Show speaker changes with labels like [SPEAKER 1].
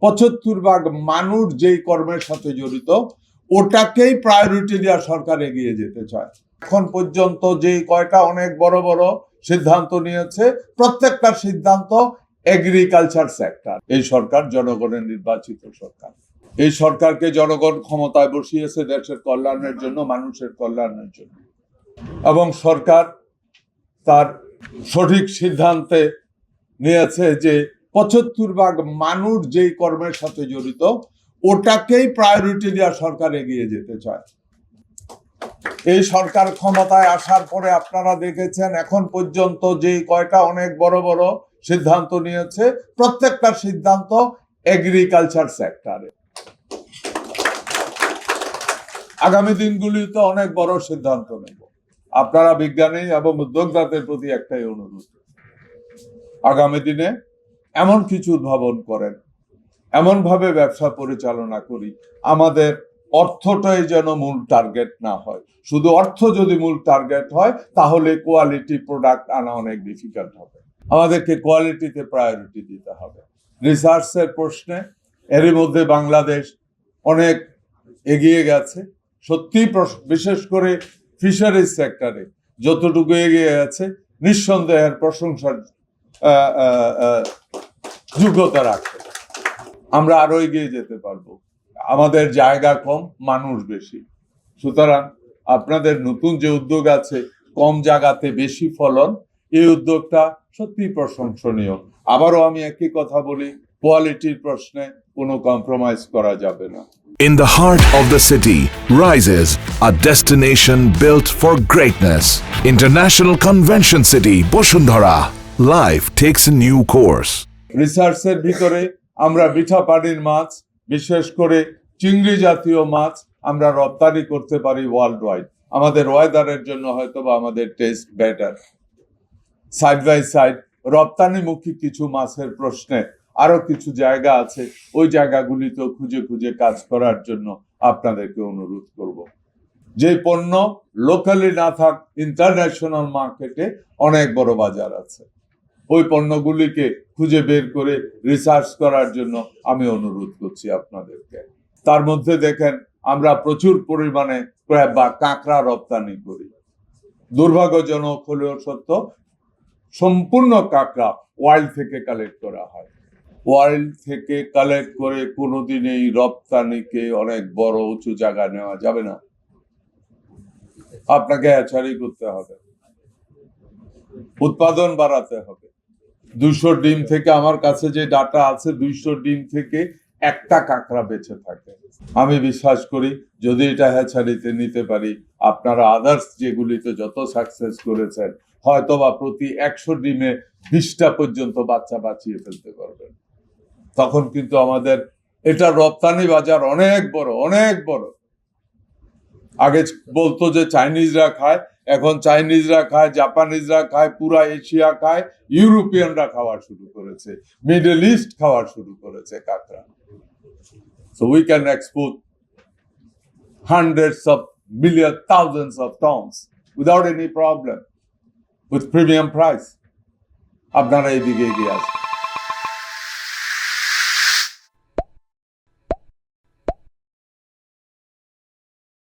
[SPEAKER 1] ৭৫ ভাগ মানুষ যেই কর্মের সাথে জড়িত ওটাকেই প্রায়োরিটি দেওয়া সরকার এগিয়ে যেতে চায়। এখন পর্যন্ত যে কয়টা অনেক বড় বড় সিদ্ধান্ত নিয়েছে প্রত্যেকটা সিদ্ধান্ত এগ্রিকালচার সেক্টর। এই সরকার জনগণের নির্বাচিত সরকার। এই সরকারকে জনগণ ক্ষমতায় বসিয়েছে দেশের কল্যাণের জন্য, মানুষের কল্যাণের জন্য, এবং সরকার তার সঠিক সিদ্ধান্তে নিয়েছে যে ৭৫ ভাগ মানুষ যেই কর্মের সাথে জড়িত ওটাকেই প্রায়োরিটি দেওয়া সরকার এগিয়ে যেতে চায়। এই সরকার ক্ষমতায় আসার পরে আপনারা দেখেছেন এখন পর্যন্ত যে কয়টা অনেক বড় বড় সিদ্ধান্ত নিয়েছে প্রত্যেকটা সিদ্ধান্ত এগ্রিকালচার সেক্টরে। আগামী দিনগুলিতে অনেক বড় সিদ্ধান্ত নেব। আপনারা বিজ্ঞানী এবং উদ্যোক্তাদের প্রতি একটাই অনুরোধ, আগামী দিনে এমন কিছু উদ্ভাবন করেন, এমন ভাবে ব্যবসা পরিচালনা করি আমাদের অর্থটাই যেন মূল টার্গেট না হয়। শুধু অর্থ যদি মূল টার্গেট হয় তাহলে কোয়ালিটি প্রোডাক্ট আনা অনেক ডিফিকাল্ট হবে। আমাদেরকে কোয়ালিটিতে প্রায়োরিটি দিতে হবে। রিসার্চের প্রশ্নে এরই মধ্যে বাংলাদেশ অনেক এগিয়ে গেছে সত্যি, বিশেষ করে ফিশারিজ সেক্টরে যতটুকু এগিয়ে গেছে নিঃসন্দেহের প্রশংসার যোগ্যতা রাখে। আমরা আরো এগিয়ে যেতে পারবো। আমাদের জায়গা কম, মানুষ বেশি, সুতরাং আপনাদের নতুন যে উদ্যোগ আছে কম জায়গাতে বেশি ফলন, এই উদ্যোগটা সত্যি প্রশংসনীয়। আবারও আমি একই কথা বলি, কোয়ালিটির প্রশ্নে কোনো কম্প্রোমাইজ করা যাবে না।
[SPEAKER 2] In the heart of the city rises a destination built for greatness. International Convention City, Bosundhara. Life takes a new course.
[SPEAKER 1] রিসার্চের ভিতরে আমরা মিঠা পানির মাছ, বিশেষ করে চিংড়ি জাতীয় মাছ আমরা রপ্তানি করতে পারি ওয়ার্ল্ড ওয়াইড। আমাদের ওয়েদারের জন্য হয়তো বা আমাদের test better. Side by side রপ্তানিমুখী কিছু মাছের প্রশ্নে আরো কিছু জায়গা আছে, ওই জায়গাগুলিতেও খুঁজে খুঁজে কাজ করার জন্য আপনাদেরকে অনুরোধ করব। যে পণ্য লোকালি না থাক, ইন্টারন্যাশনাল মার্কেটে অনেক বড় বাজার আছে, ওই পণ্যগুলিকে খুঁজে বের করে রিসার্চ করার জন্য আমি অনুরোধ করছি আপনাদেরকে। তার মধ্যে দেখেন আমরা প্রচুর পরিমাণে ক্র্যাব বা কাঁকড়া রপ্তানি করি। দুর্ভাগ্যজনক হলেও সত্য, সম্পূর্ণ কাঁকড়া ওয়াইল্ড থেকে কালেক্ট করা হয়। ওয়াইল্ড থেকে কালেক্ট করে কোনোদিন এই রপ্তানিকে অনেক বড় উঁচু জায়গায় নেওয়া যাবে না। আপনাকে হ্যাচারি করতে হবে, উৎপাদন বাড়াতে হবে। 200 ডিম থেকে আমার কাছে যে ডাটা আছে 200 ডিম থেকে একটা কাঁকড়া বেঁচে থাকে। আমি বিশ্বাস করি যদি এটা হ্যাচারিতে নিতে পারি, আপনারা আদার্স যেগুলিতে যত সাকসেস করেছেন হয়তোবা প্রতি 100 ডিমে 20টা পর্যন্ত বাচ্চা বাঁচিয়ে ফেলতে পারবেন। তখন কিন্তু আমাদের এটা রপ্তানি বাজার অনেক বড়, অনেক বড়। আগে বলতো যে চাইনিজরা খায়, এখন চাইনিজরা খায়, জাপানিজরা খায়, পুরা এশিয়া খায়, ইউরোপিয়ানরা খাওয়া শুরু করেছে, মিডল ইস্ট খাওয়া শুরু করেছে কাঁকড়া। So we can export hundreds of millions, thousands of tons without any problem with premium price. আপনারা এইদিকে এগিয়ে আসবেন।